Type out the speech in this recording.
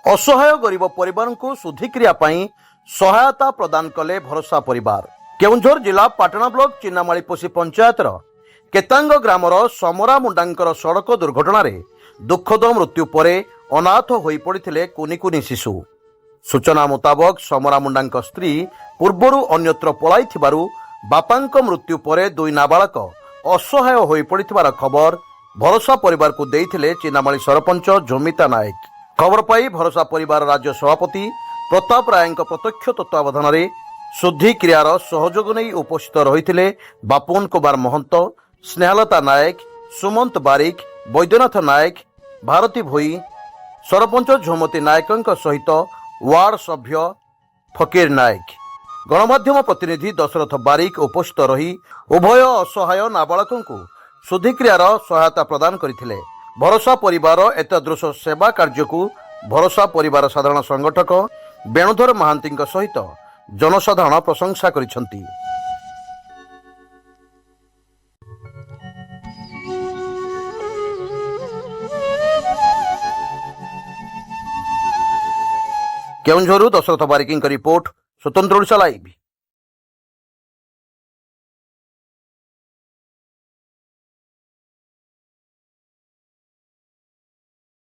असहाय गरीब परिवार को सुधिक्रिया सहायता प्रदान कले भरोसा परिवार। केउंझर जिला पाटना ब्लॉक चिन्नामाळीपोसी पंचायतर केतांग ग्रामर समरा मुंडांकर सड़क दुर्घटना दुखद मृत्यु पर अनाथ होई पड़िथिले कुनी कुनी शिशु। सूचना मुताबक समरा मुंडांक स्त्री पूर्वरु अन्यत्र पलाइथिबारु बापांक मृत्यु पर दुई नाबालक असहाय होई पड़िथिबार खबर भरोसा परिवार को देइथिले चिन्नामाळी सरपंच झुमिता नायक। खबर पाई भरोसा परिवार राज्य सभापति प्रताप राय प्रत्यक्ष तत्वावधान में शुद्धि क्रियार सहयोग नहीं उपस्थित रही बापुन कुमार महंत, स्नेहलता नायक, सुमंत बारिक, वैद्यनाथ नायक, भारती भोई, सरपंच झुमती नायक सहित वार्ड सभ्य फकीर नायक, गणमाध्यम प्रतिनिधि दशरथ बारिक उपस्थित रही उभय असहाय नाबालक शुद्धि क्रियार सहायता प्रदान करथिले। भरोसा परिवार एतदृश सेवा कार्य को भरोसा परिवार साधारण संगठक बेणुधर महांती सहित जनसाधारण प्रशंसा करिसेंती। केउंझरु दशरथ बारिकी रिपोर्ट, स्वतंत्र ओडिशा लाइव।